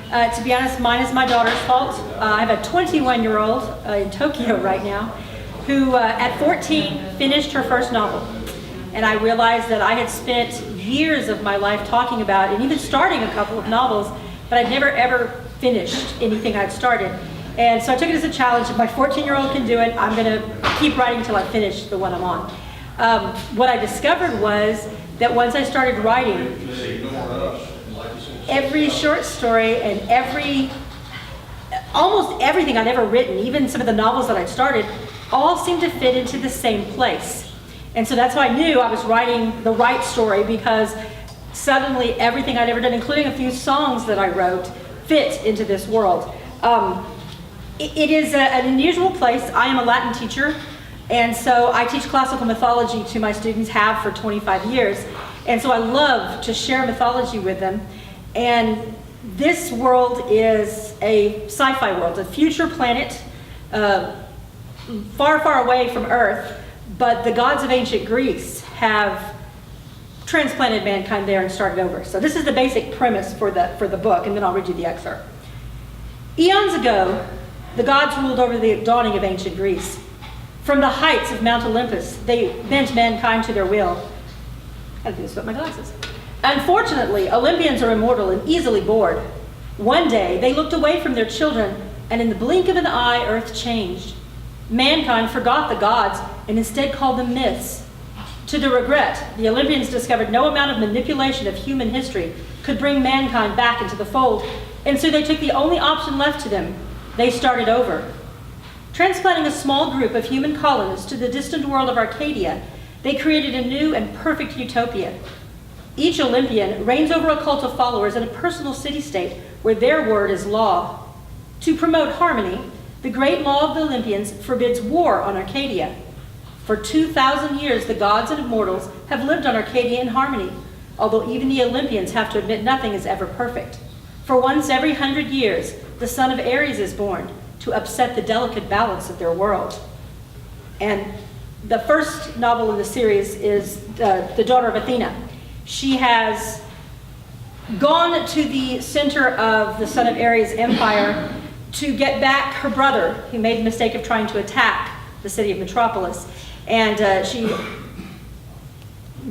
To be honest, mine is my daughter's fault. I have a 21-year-old in Tokyo right now who at 14 finished her first novel. And I realized that I had spent years of my life talking about and even starting a couple of novels, but I'd never ever finished anything I'd started. And so I took it as a challenge. If my 14-year-old can do it, I'm going to keep writing until I finish the one I'm on. What I discovered was that once I started writing, every short story and almost everything I'd ever written, even some of the novels that I'd started, all seemed to fit into the same place. And so that's how I knew I was writing the right story, because suddenly everything I'd ever done, including a few songs that I wrote, fit into this world. It is an unusual place. I am a Latin teacher, and so I teach classical mythology to my students, have for 25 years. And so I love to share mythology with them. And this world is a sci-fi world, a future planet, far, far away from Earth, but the gods of ancient Greece have transplanted mankind there and started over. So this is the basic premise for the book, and then I'll read you the excerpt. Eons ago, the gods ruled over the dawning of ancient Greece. From the heights of Mount Olympus, they bent mankind to their will. I gotta do this with my glasses. Unfortunately, Olympians are immortal and easily bored. One day, they looked away from their children, and in the blink of an eye, Earth changed. Mankind forgot the gods and instead called them myths. To their regret, the Olympians discovered no amount of manipulation of human history could bring mankind back into the fold, and so they took the only option left to them. They started over. Transplanting a small group of human colonists to the distant world of Arcadia, they created a new and perfect utopia. Each Olympian reigns over a cult of followers in a personal city-state where their word is law. To promote harmony, the great law of the Olympians forbids war on Arcadia. For 2,000 years, the gods and immortals have lived on Arcadia in harmony, although even the Olympians have to admit nothing is ever perfect. For once every 100 years, the son of Ares is born to upset the delicate balance of their world. And the first novel in the series is the daughter of Athena. She has gone to the center of the son of Ares' empire to get back her brother, who made the mistake of trying to attack the city of Metropolis. And she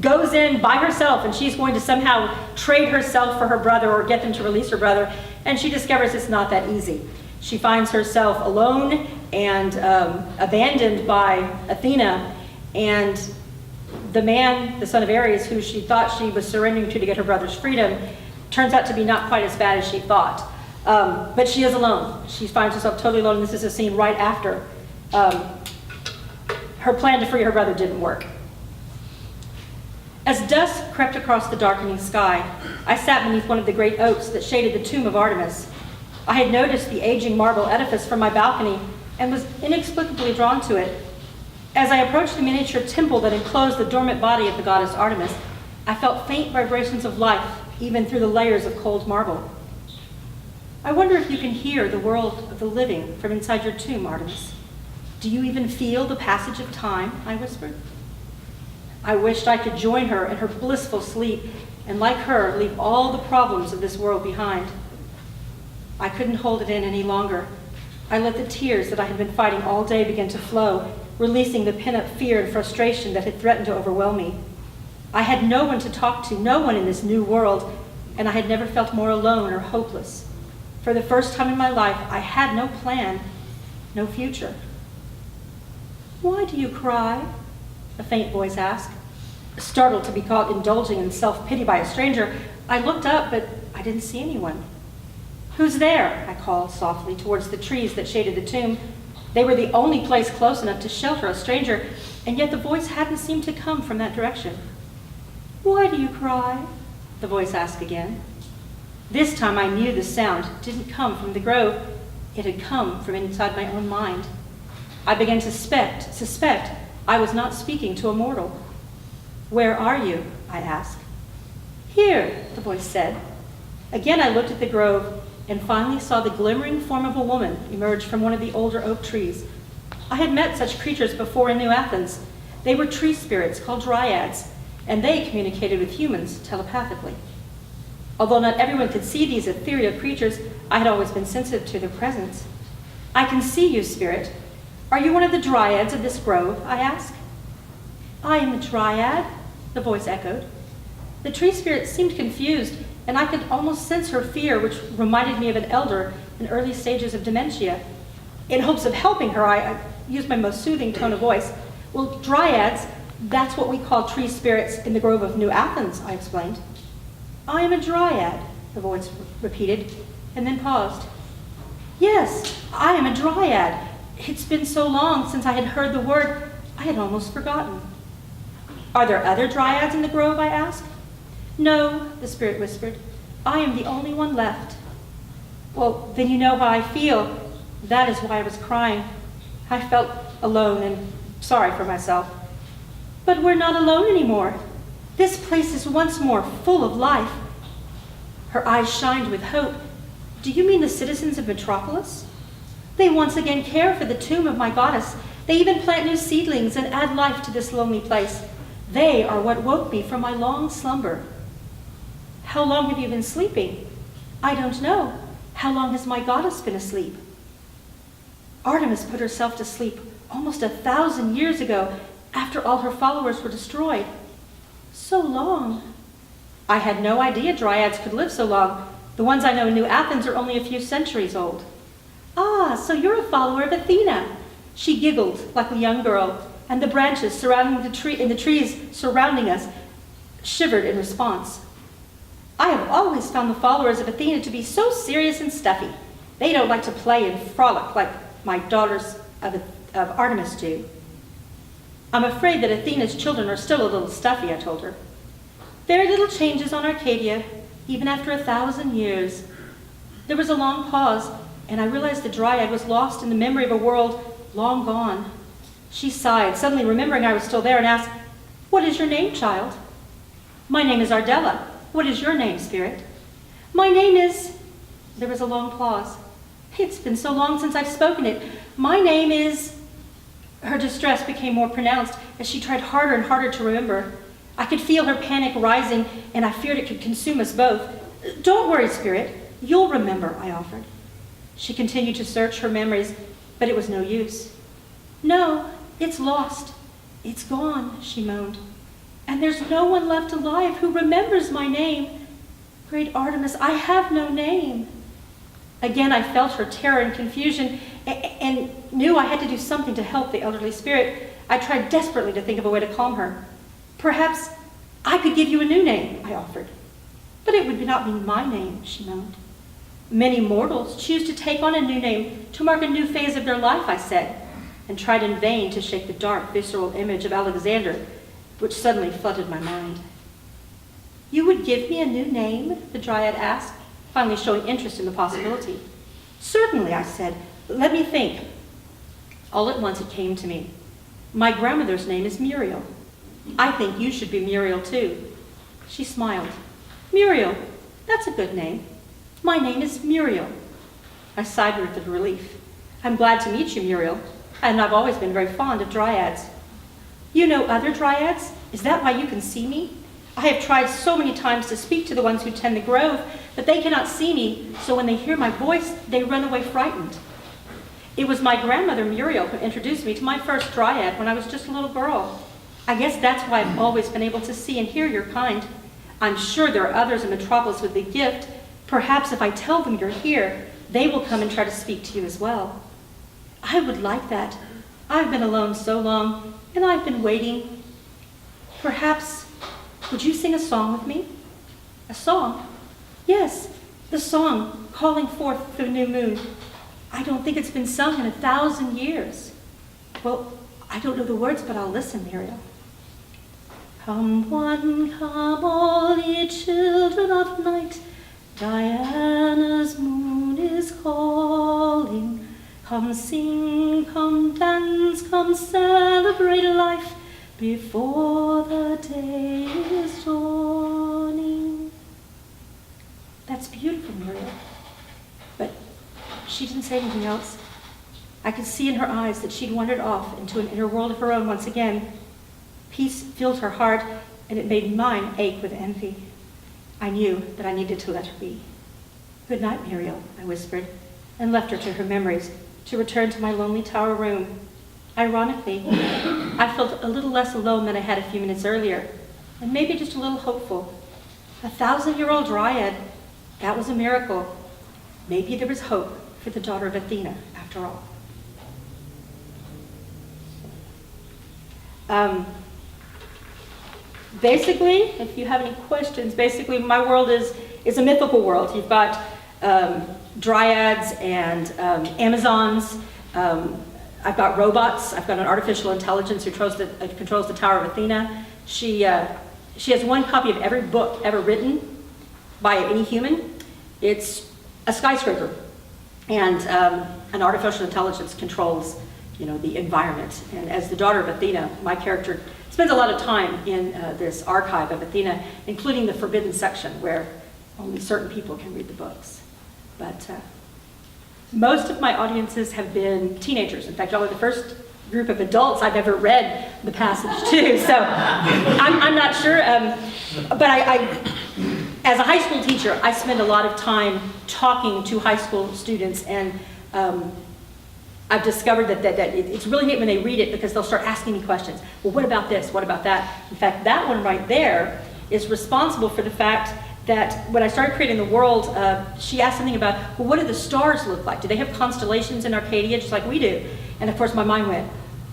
goes in by herself, and she's going to somehow trade herself for her brother or get them to release her brother, and she discovers it's not that easy. She finds herself alone and abandoned by Athena, and the man, the son of Ares, who she thought she was surrendering to get her brother's freedom, turns out to be not quite as bad as she thought. But she is alone. She finds herself totally alone, and this is a scene right after her plan to free her brother didn't work. As dusk crept across the darkening sky, I sat beneath one of the great oaks that shaded the tomb of Artemis. I had noticed the aging marble edifice from my balcony and was inexplicably drawn to it. As I approached the miniature temple that enclosed the dormant body of the goddess Artemis, I felt faint vibrations of life, even through the layers of cold marble. I wonder if you can hear the world of the living from inside your tomb, Artemis. Do you even feel the passage of time? I whispered. I wished I could join her in her blissful sleep and, like her, leave all the problems of this world behind. I couldn't hold it in any longer. I let the tears that I had been fighting all day begin to flow, releasing the pent-up fear and frustration that had threatened to overwhelm me. I had no one to talk to, no one in this new world, and I had never felt more alone or hopeless. For the first time in my life, I had no plan, no future. Why do you cry? A faint voice asked. Startled to be caught indulging in self-pity by a stranger, I looked up, but I didn't see anyone. Who's there? I called softly towards the trees that shaded the tomb. They were the only place close enough to shelter a stranger, and yet the voice hadn't seemed to come from that direction. Why do you cry? The voice asked again. This time I knew the sound didn't come from the grove. It had come from inside my own mind. I began to suspect I was not speaking to a mortal. Where are you? I asked. Here, the voice said. Again I looked at the grove and finally saw the glimmering form of a woman emerge from one of the older oak trees. I had met such creatures before in New Athens. They were tree spirits called dryads, and they communicated with humans telepathically. Although not everyone could see these ethereal creatures, I had always been sensitive to their presence. "I can see you, spirit. Are you one of the dryads of this grove?" I asked. "I am a dryad," the voice echoed. The tree spirit seemed confused, and I could almost sense her fear, which reminded me of an elder in early stages of dementia. In hopes of helping her, I used my most soothing tone of voice. "Well, dryads, that's what we call tree spirits in the Grove of New Athens," I explained. "I am a dryad," the voice repeated, and then paused. "Yes, I am a dryad. It's been so long since I had heard the word, I had almost forgotten." "Are there other dryads in the grove?" I asked. "No," the spirit whispered. "I am the only one left." "Well, then you know how I feel. That is why I was crying. I felt alone and sorry for myself." "But we're not alone anymore. This place is once more full of life." Her eyes shined with hope. "Do you mean the citizens of Metropolis? They once again care for the tomb of my goddess. They even plant new seedlings and add life to this lonely place. They are what woke me from my long slumber." "How long have you been sleeping?" "I don't know. How long has my goddess been asleep?" "Artemis put herself to sleep almost 1,000 years ago, after all her followers were destroyed." "So long." "I had no idea dryads could live so long. The ones I know in New Athens are only a few centuries old." "Ah, so you're a follower of Athena." She giggled like a young girl, and the branches surrounding the trees surrounding us shivered in response. "I have always found the followers of Athena to be so serious and stuffy. They don't like to play and frolic like my daughters of Artemis do." "I'm afraid that Athena's children are still a little stuffy," I told her. "Very little changes on Arcadia, even after 1,000 years." There was a long pause, and I realized the dryad was lost in the memory of a world long gone. She sighed, suddenly remembering I was still there, and asked, "What is your name, child?" "My name is Ardella. What is your name, spirit?" "My name is..." There was a long pause. "It's been so long since I've spoken it. My name is..." Her distress became more pronounced as she tried harder and harder to remember. I could feel her panic rising, and I feared it could consume us both. "Don't worry, spirit. You'll remember," I offered. She continued to search her memories, but it was no use. "No, it's lost. It's gone," she moaned. "And there's no one left alive who remembers my name. Great Artemis, I have no name." Again, I felt her terror and confusion and knew I had to do something to help the elderly spirit. I tried desperately to think of a way to calm her. "Perhaps I could give you a new name," I offered. "But it would not be my name," she moaned. "Many mortals choose to take on a new name to mark a new phase of their life," I said, and tried in vain to shake the dark, visceral image of Alexander, which suddenly flooded my mind. "You would give me a new name?" the dryad asked, finally showing interest in the possibility. "Certainly," I said. "Let me think." All at once it came to me. "My grandmother's name is Muriel. I think you should be Muriel too." She smiled. "Muriel, that's a good name. My name is Muriel." I sighed with relief. "I'm glad to meet you, Muriel, and I've always been very fond of dryads." "You know other dryads? Is that why you can see me? I have tried so many times to speak to the ones who tend the grove, but they cannot see me, so when they hear my voice, they run away frightened." "It was my grandmother Muriel who introduced me to my first dryad when I was just a little girl. I guess that's why I've always been able to see and hear your kind. I'm sure there are others in Metropolis with the gift. Perhaps if I tell them you're here, they will come and try to speak to you as well." "I would like that. I've been alone so long, and I've been waiting. Perhaps, would you sing a song with me?" "A song?" "Yes, the song, Calling Forth the New Moon. I don't think it's been sung in 1,000 years." "Well, I don't know the words, but I'll listen, Muriel." "Come one, come all, ye children of night. Diana's moon is calling. Come sing, come dance, come celebrate life before the day is dawning." "That's beautiful, Muriel." But she didn't say anything else. I could see in her eyes that she'd wandered off into an inner world of her own once again. Peace filled her heart, and it made mine ache with envy. I knew that I needed to let her be. "Good night, Muriel," I whispered, and left her to her memories, to return to my lonely tower room. Ironically, I felt a little less alone than I had a few minutes earlier, and maybe just a little hopeful. 1,000-year-old dryad, that was a miracle. Maybe there was hope for the daughter of Athena, after all. Basically, if you have any questions, basically my world is a mythical world. You've got dryads and Amazons. I've got robots. I've got an artificial intelligence who controls the Tower of Athena. She has one copy of every book ever written by any human. It's a skyscraper, and an artificial intelligence controls, the environment. And as the daughter of Athena, my character spends a lot of time in this archive of Athena, including the forbidden section where only certain people can read the books. But most of my audiences have been teenagers. In fact, y'all are the first group of adults I've ever read the passage to, so I'm not sure. But as a high school teacher, I spend a lot of time talking to high school students, and I've discovered that it's really neat when they read it, because they'll start asking me questions. Well, what about this? What about that? In fact, that one right there is responsible for the fact that when I started creating the world, she asked something about, well, what do the stars look like? Do they have constellations in Arcadia just like we do? And of course my mind went,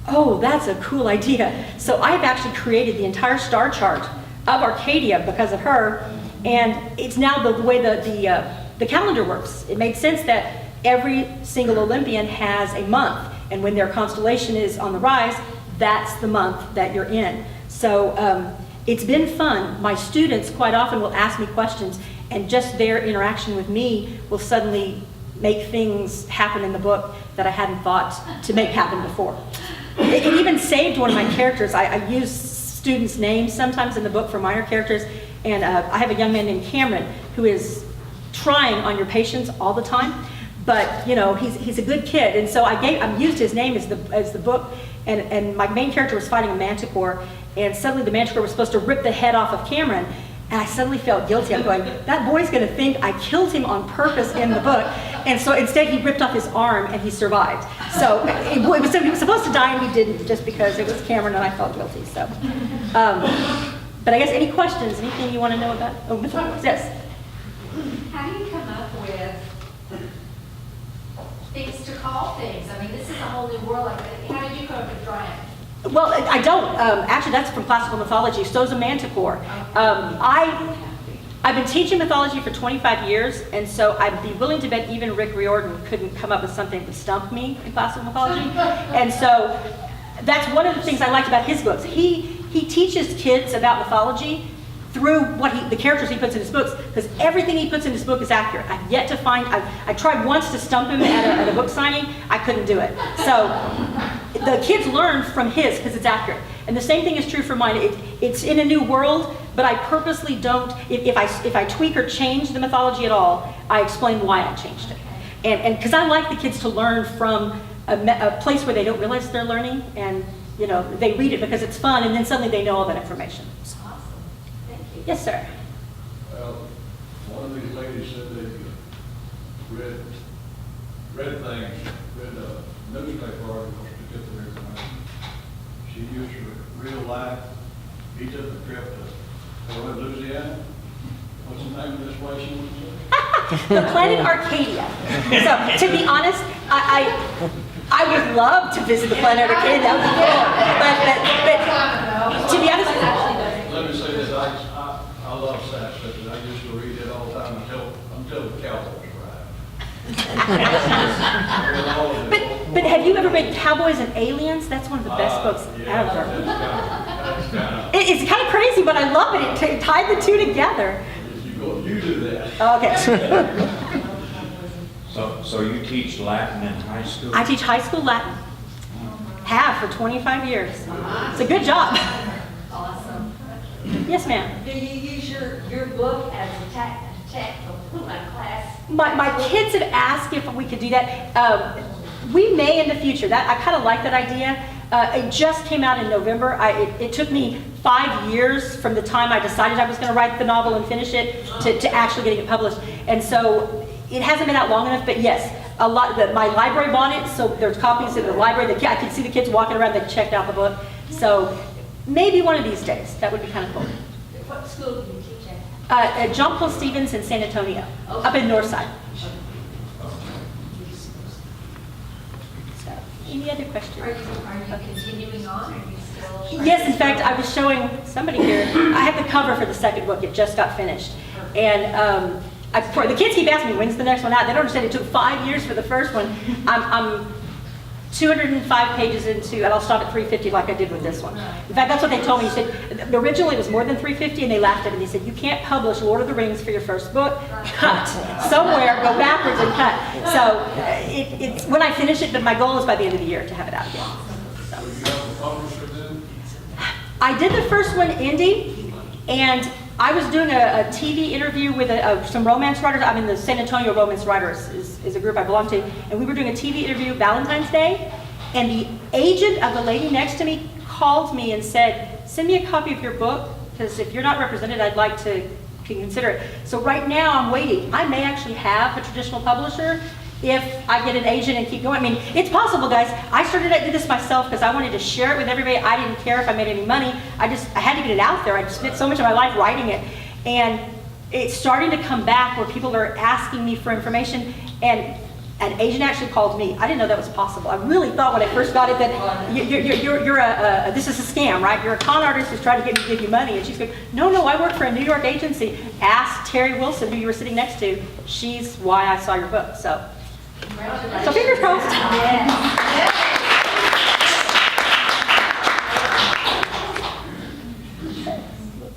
oh, that's a cool idea. So I've actually created the entire star chart of Arcadia because of her, and it's now the way the calendar works. It made sense that every single Olympian has a month, and when their constellation is on the rise, that's the month that you're in. So it's been fun. My students quite often will ask me questions, and just their interaction with me will suddenly make things happen in the book that I hadn't thought to make happen before. It even saved one of my characters. I use students' names sometimes in the book for minor characters, and I have a young man named Cameron who is trying on your patience all the time, but he's a good kid, and so I used his name as the book, and my main character was fighting a manticore, and suddenly the manticore was supposed to rip the head off of Cameron, and I suddenly felt guilty. I'm going, that boy's going to think I killed him on purpose in the book, and so instead he ripped off his arm and he survived. So he was supposed to die and he didn't, just because it was Cameron and I felt guilty. So, but I guess any questions, anything you want to know about? Oh, yes. How do you come up with things to call things? I mean, this is a whole new world. How did you come up with dryad? Well, I don't. Actually, that's from classical mythology. So's a manticore. I've been teaching mythology for 25 years, and so I'd be willing to bet even Rick Riordan couldn't come up with something to stump me in classical mythology. And so that's one of the things I liked about his books. He teaches kids about mythology through the characters he puts in his books, because everything he puts in his book is accurate. I've yet to find, I tried once to stump him at a book signing, I couldn't do it. So the kids learn from his because it's accurate. And the same thing is true for mine. It's in a new world, but I purposely don't, if I tweak or change the mythology at all, I explain why I changed it. And because I like the kids to learn from a place where they don't realize they're learning, and they read it because it's fun, and then suddenly they know all that information. Yes, sir. Well, one of these ladies said they read newspaper articles to get their information. She used her real life. He took a trip to Louisiana. What's the name of this place you went to? The planet Arcadia. So, to be honest, I would love to visit the planet Arcadia. That would be cool. But to be honest, let me say this. I love science fiction. I used to read it all the time until the Cowboys arrived. but have you ever read Cowboys and Aliens? That's one of the best books ever. It's kind of crazy, but I love it. It tied the two together. You do that. Okay. So you teach Latin in high school? I teach high school Latin. Have for 25 years. It's a good job. Awesome. Yes, ma'am. Do you use your book as a class? My kids have asked if we could do that. We may in the future. I kind of like that idea. It just came out in November. It took me 5 years from the time I decided I was going to write the novel and finish it to actually getting it published. And so it hasn't been out long enough, but yes, my library bought it, so there's copies in the library. I can see the kids walking around, they checked out the book. So maybe one of these days, that would be kind of cool. What school do you teach at? At John Paul Stevens in San Antonio, up in Northside. So, any other questions? Are you continuing on, or are you still? Yes, in fact, I was showing somebody here, I have the cover for the second book, it just got finished. And the kids keep asking me, when's the next one out? They don't understand it took 5 years for the first one. I'm 205 pages into, and I'll stop at 350 like I did with this one. In fact, that's what they told me. He said, originally it was more than 350, and they laughed at it. They said, you can't publish Lord of the Rings for your first book. Cut. Somewhere, go backwards and cut. So it's when I finish it, but my goal is by the end of the year to have it out again. So. So you have a publisher then? I did the first one, Indy, and I was doing a TV interview with some romance writers. I'm in the San Antonio Romance Writers is a group I belong to, and we were doing a TV interview Valentine's Day, and the agent of the lady next to me called me and said, send me a copy of your book, because if you're not represented, I'd like to consider it. So right now I'm waiting. I may actually have a traditional publisher if I get an agent and keep going. I mean, it's possible, guys. I did this myself because I wanted to share it with everybody. I didn't care if I made any money. I had to get it out there. I spent so much of my life writing it. And it's starting to come back where people are asking me for information. And an agent actually called me. I didn't know that was possible. I really thought when I first got it that this is a scam, right? You're a con artist who's trying to give you money. And she's going, no, I work for a New York agency. Ask Terry Wilson, who you were sitting next to. She's why I saw your book. So fingers crossed. Yes.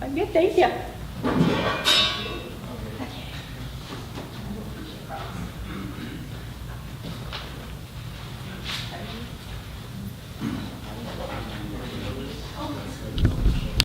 I'm good, thank you.